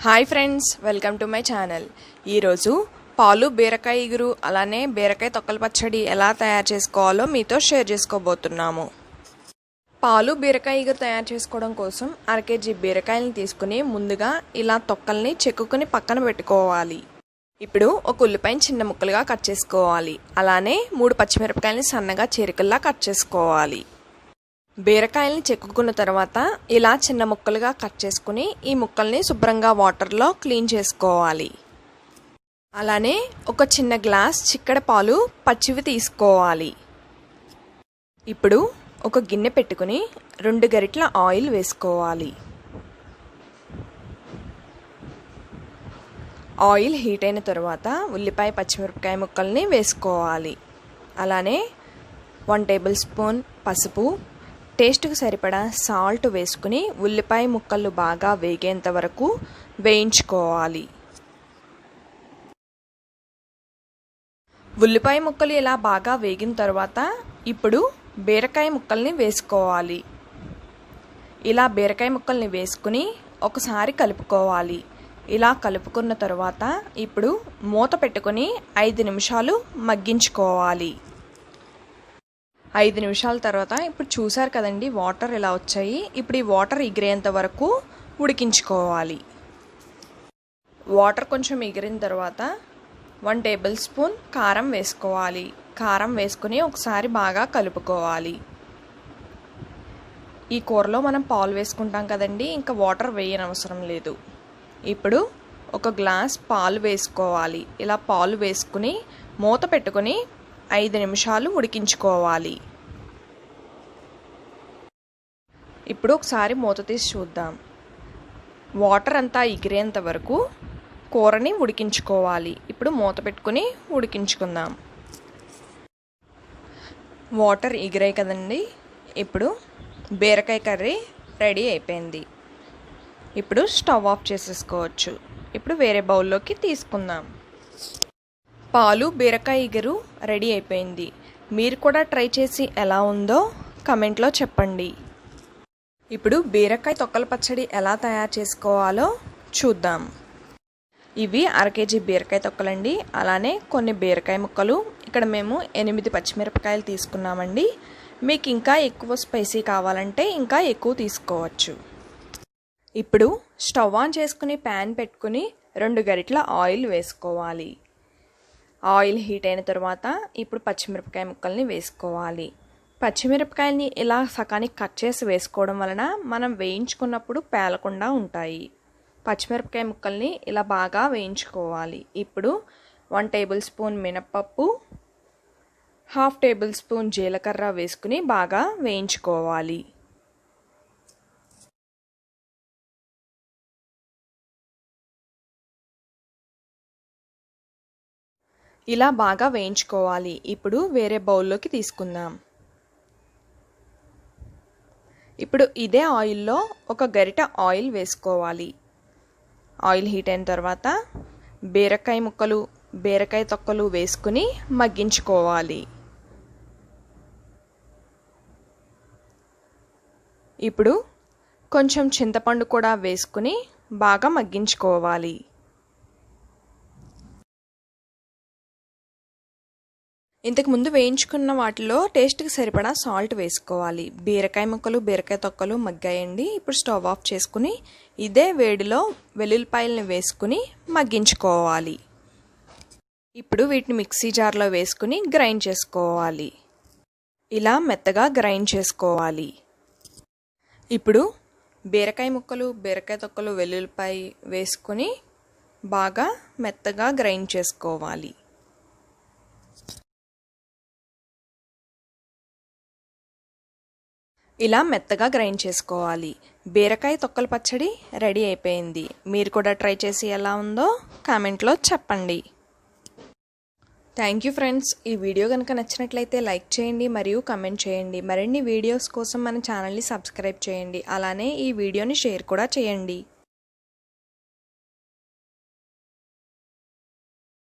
Hi friends, welcome to my channel. ఈరోజు పాలు బీరకాయ ఇగురు అలానే బీరకాయ తొక్కల పచ్చడి ఎలా తయారు చేసుకోవాలో మీతో షేర్ చేసుకోబోతున్నాము. పాలు బీరకాయ ఇగురు తయారు చేసుకోవడం కోసం 1/2 kg బీరకాయలను తీసుకుని ముందుగా ఇలా తొక్కల్ని చెక్కుకుని పక్కన పెట్టుకోవాలి. ఇప్పుడు ఒక ఉల్లిపాయని చిన్న ముక్కలుగా కట్ చేసుకోవాలి. అలానే 3 పచ్చిమిరపకాయలని సన్నగా చీరికల్లా కట్ చేసుకోవాలి. బీరకాయల్ని చెక్కుకున్న తర్వాత ఇలా చిన్న ముక్కలుగా కట్ చేసుకుని ఈ ముక్కల్ని శుభ్రంగా వాటర్లో క్లీన్ చేసుకోవాలి. అలానే ఒక చిన్న గ్లాస్ చిక్కడి పాలు పచ్చివి తీసుకోవాలి. ఇప్పుడు ఒక గిన్నె పెట్టుకుని 2 గరిటెల ఆయిల్ వేసుకోవాలి. ఆయిల్ హీట్ అయిన తర్వాత ఉల్లిపాయ పచ్చిమిరపకాయ ముక్కల్ని వేసుకోవాలి. అలానే 1 టేబుల్ స్పూన్ పసుపు, టేస్ట్కి సరిపడా సాల్ట్ వేసుకుని ఉల్లిపాయ ముక్కలు బాగా వేగేంత వరకు వేయించుకోవాలి. ఉల్లిపాయ ముక్కలు ఇలా బాగా వేగిన తర్వాత ఇప్పుడు బీరకాయ ముక్కల్ని వేసుకోవాలి. ఇలా బీరకాయ ముక్కల్ని వేసుకుని ఒకసారి కలుపుకోవాలి. ఇలా కలుపుకున్న తర్వాత ఇప్పుడు మూత పెట్టుకుని 5 నిమిషాలు మగ్గించుకోవాలి. 5 నిమిషాల తర్వాత ఇప్పుడు చూసారు కదండి, వాటర్ ఇలా వచ్చాయి. ఇప్పుడు ఈ వాటర్ ఎగిరేంత వరకు ఉడికించుకోవాలి. వాటర్ కొంచెం ఎగిరిన తర్వాత 1 టేబుల్ స్పూన్ కారం వేసుకోవాలి. కారం వేసుకుని ఒకసారి బాగా కలుపుకోవాలి. ఈ కూరలో మనం పాలు వేసుకుంటాం కదండి, ఇంకా వాటర్ వేయనవసరం లేదు. ఇప్పుడు ఒక గ్లాస్ పాలు వేసుకోవాలి. ఇలా పాలు వేసుకుని మూత పెట్టుకుని 5 నిమిషాలు ఉడికించుకోవాలి. ఇప్పుడు ఒకసారి మూత తీసి చూద్దాం. వాటర్ అంతా ఎగిరేంత వరకు కూరని ఉడికించుకోవాలి. ఇప్పుడు మూత పెట్టుకుని ఉడికించుకుందాం. వాటర్ ఎగిరాయి కదండి, ఇప్పుడు బీరకాయ కర్రీ రెడీ అయిపోయింది. ఇప్పుడు స్టవ్ ఆఫ్ చేసేసుకోవచ్చు. ఇప్పుడు వేరే బౌల్లోకి తీసుకుందాం. పాలు బీరకాయ ఇగురు రెడీ అయిపోయింది. మీరు కూడా ట్రై చేసి ఎలా ఉందో కమెంట్లో చెప్పండి. ఇప్పుడు బీరకాయ తొక్కల పచ్చడి ఎలా తయారు చేసుకోవాలో చూద్దాం. ఇవి 1/2 kg బీరకాయ తొక్కలండి. అలానే కొన్ని బీరకాయ ముక్కలు. ఇక్కడ మేము 8 పచ్చిమిరపకాయలు తీసుకున్నామండి. మీకు ఇంకా ఎక్కువ స్పైసీ కావాలంటే ఇంకా ఎక్కువ తీసుకోవచ్చు. ఇప్పుడు స్టవ్ ఆన్ చేసుకుని ప్యాన్ పెట్టుకుని 2 గరిటెల ఆయిల్ వేసుకోవాలి. ఆయిల్ హీట్ అయిన తర్వాత ఇప్పుడు పచ్చిమిరపకాయ ముక్కల్ని వేసుకోవాలి. పచ్చిమిరపకాయల్ని ఇలా సకానికి కట్ చేసి వేసుకోవడం వలన మనం వేయించుకున్నప్పుడు పేలకుండా ఉంటాయి. పచ్చిమిరపకాయ ముక్కల్ని ఇలా బాగా వేయించుకోవాలి. ఇప్పుడు 1 టేబుల్ స్పూన్ మినప్పప్పు, 1/2 టేబుల్ స్పూన్ జీలకర్ర వేసుకుని బాగా వేయించుకోవాలి. ఇలా బాగా వేయించుకోవాలి. ఇప్పుడు వేరే బౌల్లోకి తీసుకుందాం. ఇప్పుడు ఇదే ఆయిల్లో ఒక గరిట ఆయిల్ వేసుకోవాలి. ఆయిల్ హీట్ అయిన తర్వాత బీరకాయ ముక్కలు, బీరకాయ తొక్కలు వేసుకుని మగ్గించుకోవాలి. ఇప్పుడు కొంచెం చింతపండు కూడా వేసుకుని బాగా మగ్గించుకోవాలి. ఇంతకు ముందు వేయించుకున్న వాటిలో టేస్ట్కి సరిపడా సాల్ట్ వేసుకోవాలి. బీరకాయ ముక్కలు, బీరకాయ తొక్కలు మగ్గాయండి. ఇప్పుడు స్టవ్ ఆఫ్ చేసుకుని ఇదే వేడిలో వెల్లుల్లిపాయలను వేసుకుని మగ్గించుకోవాలి. ఇప్పుడు వీటిని మిక్సీ జార్లో వేసుకుని గ్రైండ్ చేసుకోవాలి. ఇలా మెత్తగా గ్రైండ్ చేసుకోవాలి. ఇప్పుడు బీరకాయ ముక్కలు, బీరకాయ తొక్కలు, వెల్లుల్లిపాయ వేసుకుని బాగా మెత్తగా గ్రైండ్ చేసుకోవాలి. ఇలా మెత్తగా గ్రైండ్ చేసుకోవాలి. బీరకాయ తొక్కల పచ్చడి రెడీ అయిపోయింది. మీరు కూడా ట్రై చేసి ఎలా ఉందో కామెంట్లో చెప్పండి. Thank you friends. ఈ వీడియో కనుక నచ్చినట్లయితే లైక్ చేయండి మరియు కమెంట్ చేయండి. మరిన్ని వీడియోస్ కోసం మన ఛానల్ని సబ్స్క్రైబ్ చేయండి. అలానే ఈ వీడియోని షేర్ కూడా చేయండి.